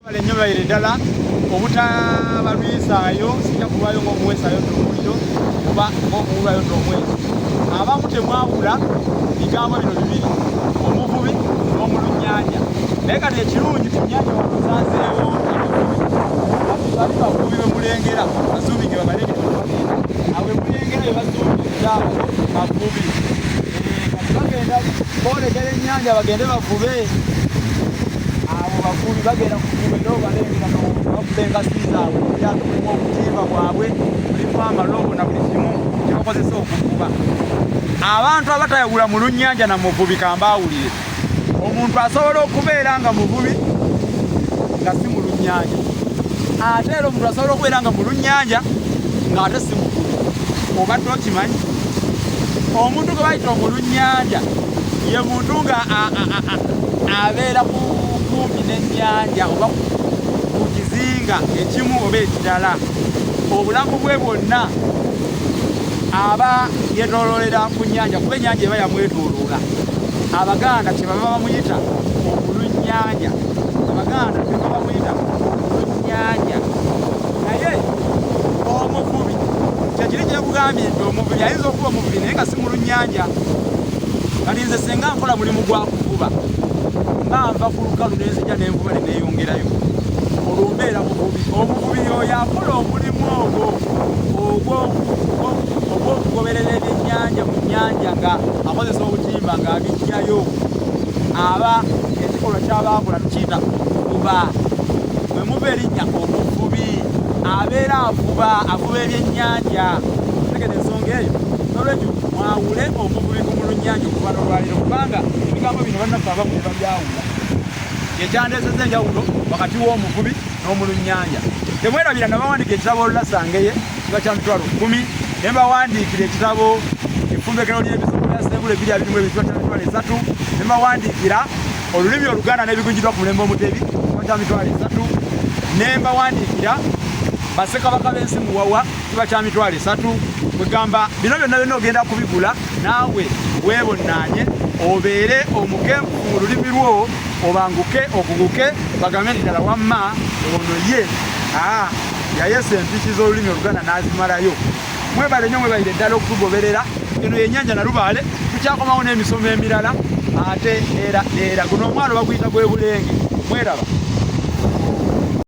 Enyoba ile ddala obutabalwisaayo sijja kubayo ng'omuweesaayo n'omuliro oba ng'omuwulayo n'omwezi. Abamu temwawula bigambo bino bibiri, omuvubi n'omulunnyanja. Naye kati ekirungi ku nnyanja wano nsaazeewo bali bavubi be mulengera basuubige babalengere bagenda awe mulengera be basuubiriza bavubi kati bagenda boolekera ennyanja bagende bavube. Abo bavubi bagenda kuvubira obalengera bavuba engasi zaabwe byatulimu obutimba bwabwe bulimu amalobo na buli kimu kyebakozesa okuvuba. Abantu abatayawula mu lunnyanja na muvubi kambaawulire, omuntu asobola okubeera nga muvubi nga si mu lunnyanja, ate era omuntu asobola okubeera nga mu lunnyanja ng'ate si muvubi. Obadde okimanyi omuntu gwe bayita omulunnyanja ye muntu nga abeera kumpi n'ennyanja oba ku kizinga ekimu oba ekirala, obulamu bwe bwonna aba yeetooloolera ku nnyanja kuba ennyanja eba yamwetooloola. Abaganda kyebaba bamuyita omulunnyanja, Abaganda kyebaba bamuyita omulunnyanja. Naye omuvubi kyekiri kyekugambye nti omuvubi ayinza okuba omuvubi naye nga si mu lunnyanja. Kati nze senga nkola mulimu gwa kuvuba nga nva ku lukalu nenzija n'envuba ne neeyongerayo, olwo mbeera muvubi. Omuvubi oyo akola omulimu ogw'okugoberera ebyennyanja mu nnyanja nga akozesa obutimba ng'abiggyayo. Aba ekikolwa ky'abaakola tukiyita kuvuba. Bwe muva erinnya omuvubi abeera avuba ebyennyanja. Tegera ensonga eyo. Nolwekyo mwawule omuvubi ku mulunnyanja okuva n'olwaliro, kubanga ebigambo bino bannaffe abamu ne babyawula. Ekyandeesezza enjawulo wakati w'omuvubi n'omulunnyanja. Temwerabira nabawandiika ekitabo Olulasangeye kiba kya mitwalo 10, ne mbawandiikira ekitabo Effumbekero ly'ebisomo bya Ssengule 221 kiba kya mitwalo 3, ne mbawandiikira Olulimi Oluganda n'ebigunjibwa ku mulembe Omutebi kiba kya mitwalo 3, ne mbawandiikira Bassekabaka b'ensi Muwawa kiba kya mitwalo 3. Kwegamba bino byonna ogenda kubigula naawe weebonnaanye obeere omuke mu lulimi lwo, obanguke okuguke bagambe nti ddala wamma ono ye yayesa empiki z'olulimi Oluganda n'azimalayo. Mwebale nnyo mwebalire ddala okutugoberera. Eno y'ennyanja Nalubaale, tukyakomawo n'emisomo emirala ate era guno omwalo baguyita gwe Bulenge. Mweraba.